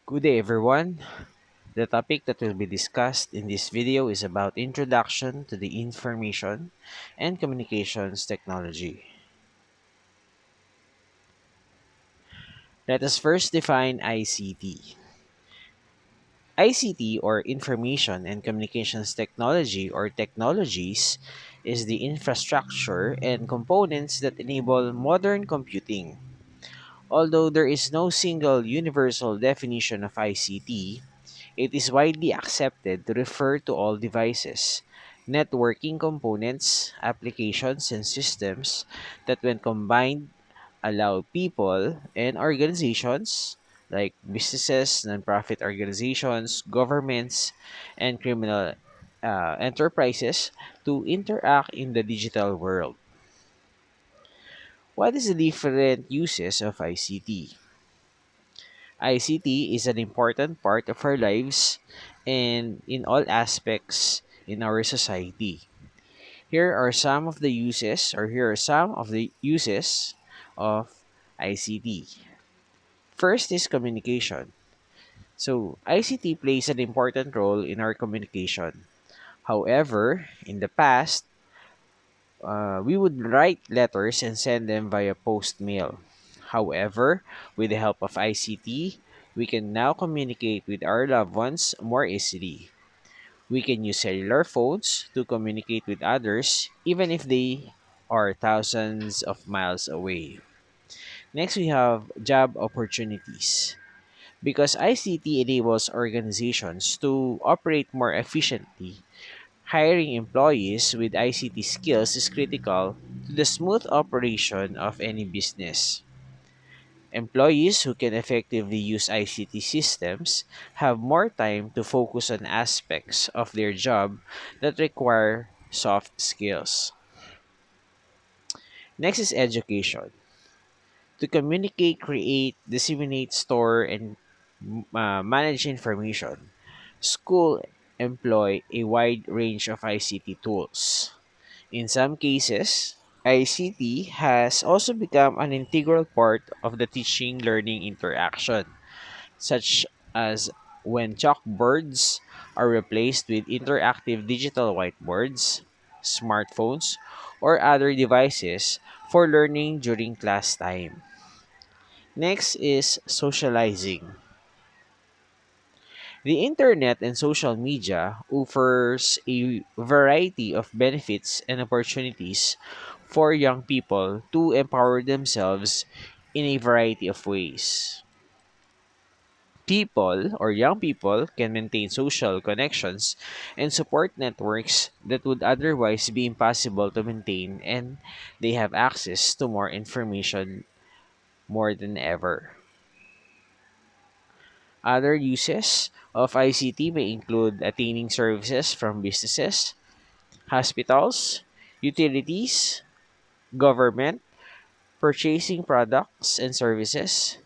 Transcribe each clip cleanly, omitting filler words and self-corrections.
Good day everyone. The topic that will be discussed in this video is about introduction to the information and communications technology. Let us first define ICT. ICT or Information and Communications Technology or technologies is the infrastructure and components that enable modern computing. Although there is no single universal definition of ICT, it is widely accepted to refer to all devices, networking components, applications, and systems that, when combined, allow people and organizations like businesses, nonprofit organizations, governments, and criminal enterprises to interact in the digital world. What is the different uses of ICT? ICT is an important part of our lives and in all aspects in our society. Here are some of the uses of ICT. First is communication. So, ICT plays an important role in our communication. However, in the past, we would write letters and send them via post mail. However, with the help of ICT, we can now communicate with our loved ones more easily. We can use cellular phones to communicate with others even if they are thousands of miles away. Next, we have job opportunities. Because ICT enables organizations to operate more efficiently, hiring employees with ICT skills is critical to the smooth operation of any business. Employees who can effectively use ICT systems have more time to focus on aspects of their job that require soft skills. Next is education. To communicate, create, disseminate, store, and manage information, school employ a wide range of ICT tools. In some cases, ICT has also become an integral part of the teaching learning interaction, such as when chalkboards are replaced with interactive digital whiteboards, smartphones, or other devices for learning during class time. Next is socializing. The internet and social media offers a variety of benefits and opportunities for young people to empower themselves in a variety of ways. People or young people can maintain social connections and support networks that would otherwise be impossible to maintain, and they have access to more information more than ever. Other uses of ICT may include attaining services from businesses, hospitals, utilities, government, purchasing products and services,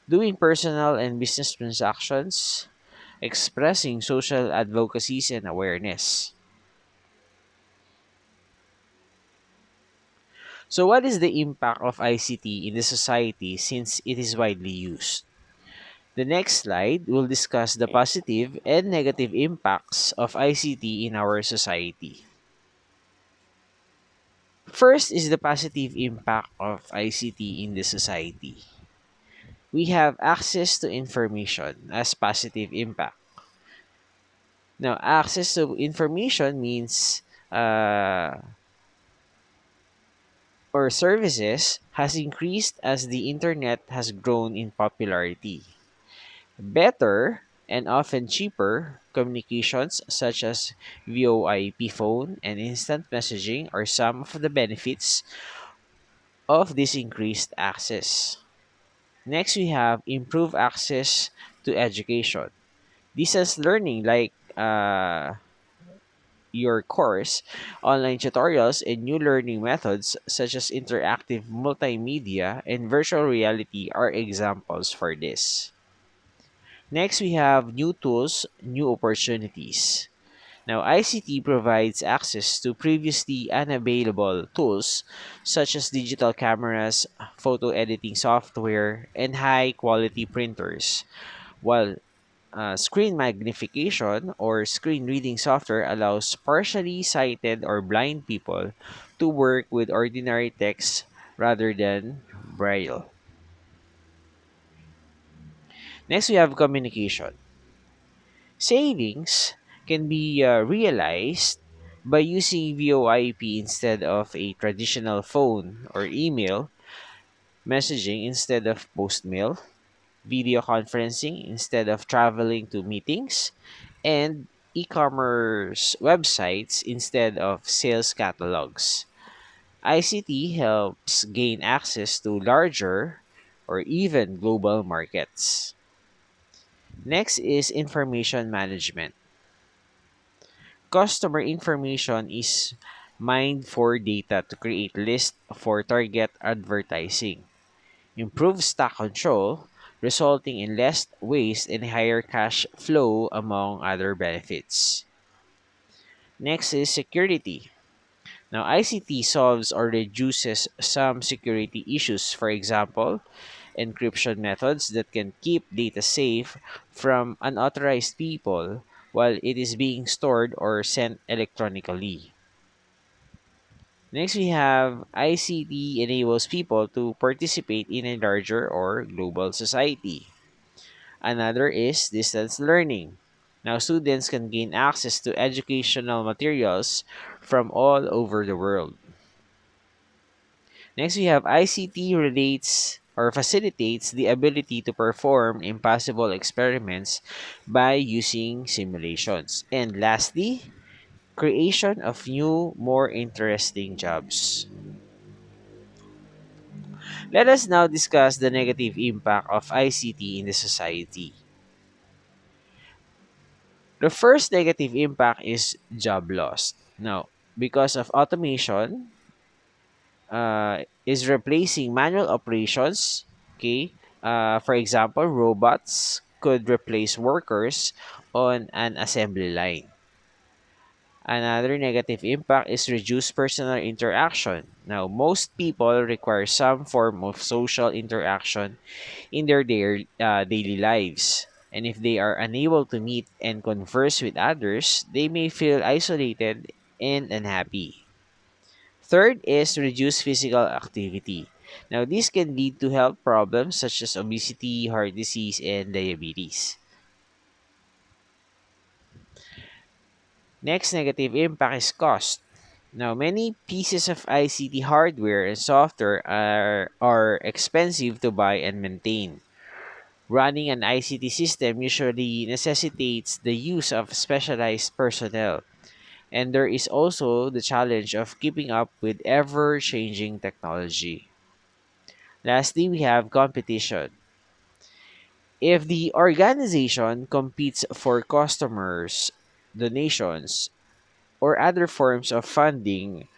doing personal and business transactions, expressing social advocacies and awareness. So, what is the impact of ICT in the society since it is widely used? The next slide will discuss the positive and negative impacts of ICT in our society. First is the positive impact of ICT in the society. We have access to information as positive impact. Now, access to information means or services has increased as the internet has grown in popularity. Better and often cheaper communications such as VoIP phone and instant messaging are some of the benefits of this increased access. Next, we have improved access to education. Distance learning like your course, online tutorials, and new learning methods such as interactive multimedia and virtual reality are examples for this. Next, we have new tools, new opportunities. Now, ICT provides access to previously unavailable tools such as digital cameras, photo editing software, and high quality printers. While Screen magnification or screen reading software allows partially sighted or blind people to work with ordinary text rather than braille. Next, we have communication. Savings can be realized by using VoIP instead of a traditional phone or email, messaging instead of postmail, video conferencing instead of traveling to meetings, and e-commerce websites instead of sales catalogs. ICT helps gain access to larger or even global markets. Next is information management. Customer information is mined for data to create lists for target advertising, improve stock control, resulting in less waste and higher cash flow, among other benefits. Next is security. Now, ICT solves or reduces some security issues, for example, encryption methods that can keep data safe from unauthorized people while it is being stored or sent electronically. Next, we have ICT enables people to participate in a larger or global society. Another is distance learning. Now, students can gain access to educational materials from all over the world. Next, we have ICT relates or facilitates the ability to perform impossible experiments by using simulations. And lastly, creation of new, more interesting jobs. Let us now discuss the negative impact of ICT in the society. The first negative impact is job loss. Now, because of automation, is replacing manual operations. Okay, for example, robots could replace workers on an assembly line. Another negative impact is reduced personal interaction. Now, most people require some form of social interaction in their daily lives. And if they are unable to meet and converse with others, they may feel isolated and unhappy. Third is reduced physical activity. Now, this can lead to health problems such as obesity, heart disease, and diabetes. Next negative impact is cost. Now, many pieces of ICT hardware and software are expensive to buy and maintain. Running an ICT system usually necessitates the use of specialized personnel, and there is also the challenge of keeping up with ever changing technology. Lastly, we have competition. If the organization competes for customers, donations, or other forms of funding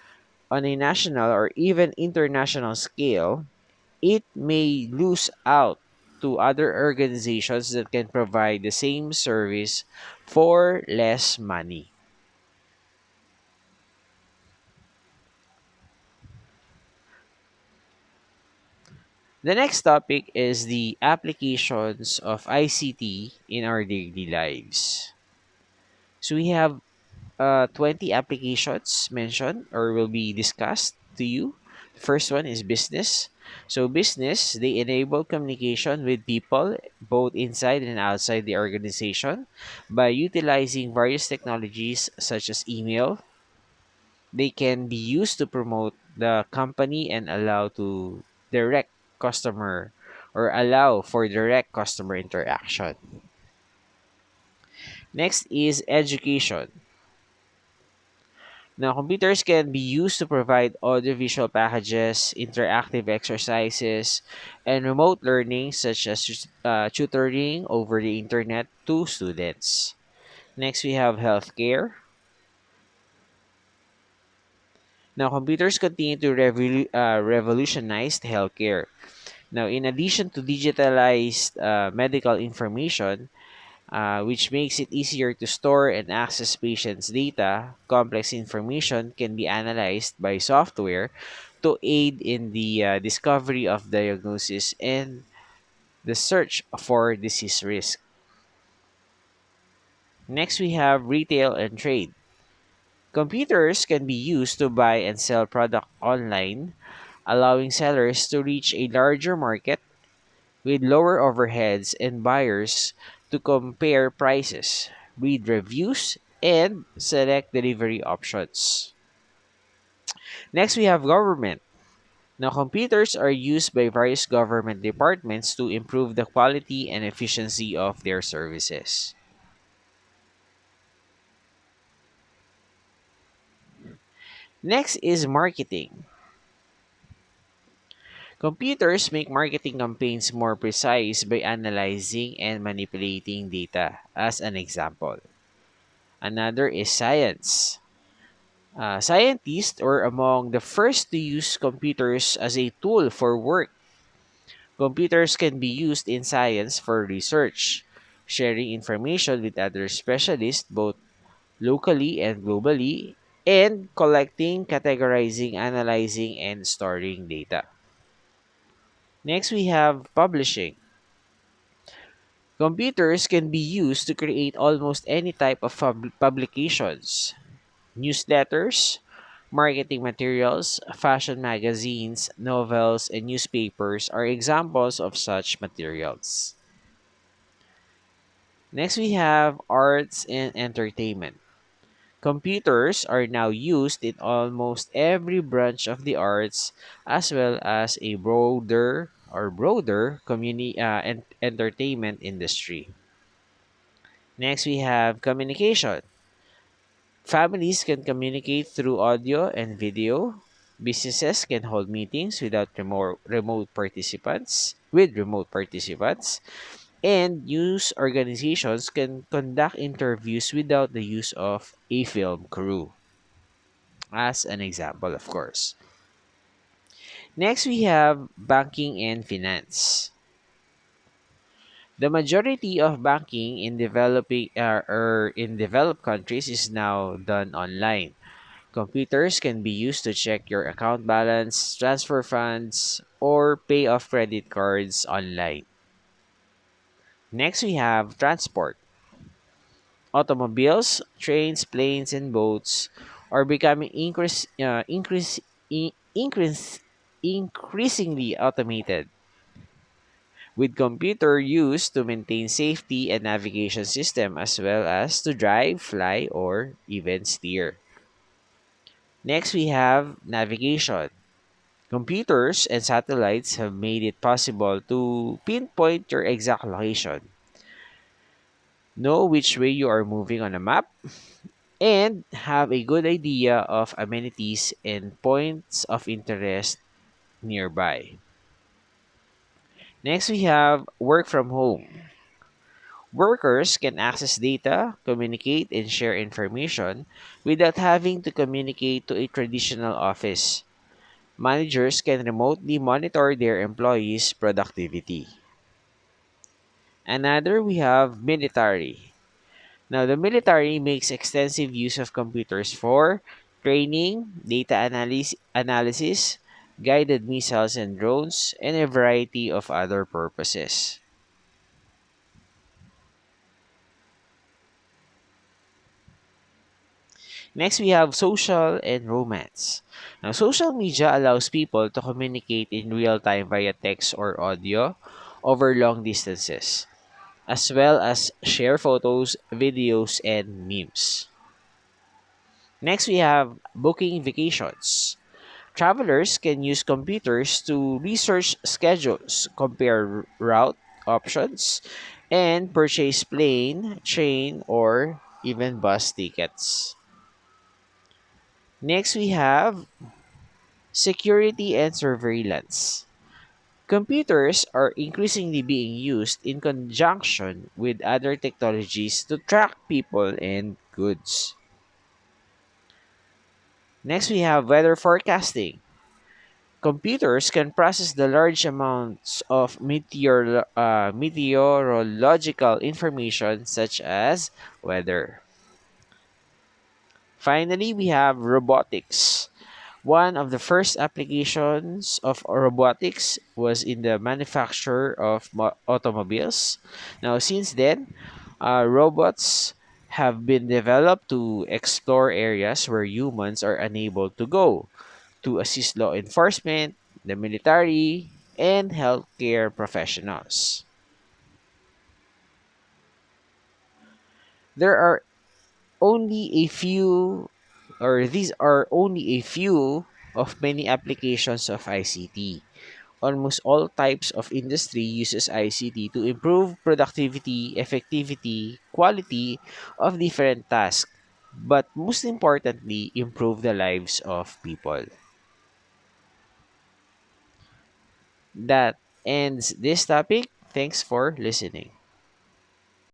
on a national or even international scale, it may lose out to other organizations that can provide the same service for less money. The next topic is the applications of ICT in our daily lives. So we have 20 applications mentioned or will be discussed to you. The first one is business. So business, they enable communication with people both inside and outside the organization by utilizing various technologies such as email. They can be used to promote the company and direct customer allow for direct customer interaction. Next is education. Now, computers can be used to provide audiovisual packages, interactive exercises, and remote learning such as tutoring over the internet to students. Next, we have healthcare. Now, computers continue to revolutionize healthcare. Now, in addition to digitalized medical information, which makes it easier to store and access patients' data, complex information can be analyzed by software to aid in the discovery of diagnosis and the search for disease risk. Next, we have retail and trade. Computers can be used to buy and sell product online, allowing sellers to reach a larger market with lower overheads and buyers to compare prices, read reviews, and select delivery options. Next, we have government. Now, computers are used by various government departments to improve the quality and efficiency of their services. Next is marketing. Computers make marketing campaigns more precise by analyzing and manipulating data, as an example. Another is science. Scientists were among the first to use computers as a tool for work. Computers can be used in science for research, sharing information with other specialists both locally and globally, and collecting, categorizing, analyzing, and storing data. Next, we have publishing. Computers can be used to create almost any type of publications, newsletters, marketing materials, fashion magazines, novels, and newspapers are examples of such materials. Next, we have arts and entertainment. Computers are now used in almost every branch of the arts as well as a broader community and entertainment industry. Next, we have communication. Families can communicate through audio and video. Businesses can hold meetings without remote participants, and news organizations can conduct interviews without the use of a film crew, as an example, of course. Next, we have banking and finance. The majority of banking in developed countries is now done online. Computers can be used to check your account balance, transfer funds, or pay off credit cards online. Next, we have transport. Automobiles, trains, planes, and boats are becoming increasingly automated, with computer used to maintain safety and navigation system as well as to drive, fly, or even steer. Next, we have navigation. Computers and satellites have made it possible to pinpoint your exact location, know which way you are moving on a map, and have a good idea of amenities and points of interest nearby. Next, we have work from home. Workers can access data, communicate, and share information without having to communicate to a traditional office. Managers can remotely monitor their employees' productivity. Another, we have military. Now, the military makes extensive use of computers for training, data analysis, guided missiles and drones, and a variety of other purposes. Next, we have social and romance. Now, social media allows people to communicate in real time via text or audio over long distances, as well as share photos, videos, and memes. Next, we have booking vacations. Travelers can use computers to research schedules, compare route options, and purchase plane, train, or even bus tickets. Next, we have security and surveillance. Computers are increasingly being used in conjunction with other technologies to track people and goods. Next, we have weather forecasting. Computers can process the large amounts of meteorological information such as weather. Finally, we have robotics. One of the first applications of robotics was in the manufacture of automobiles. Now, since then, robots have been developed to explore areas where humans are unable to go, to assist law enforcement, the military, and healthcare professionals. There are only a few, or these are only a few of many applications of ICT. Almost all types of industry uses ICT to improve productivity, effectivity, quality of different tasks, but most importantly, improve the lives of people. That ends this topic. Thanks for listening.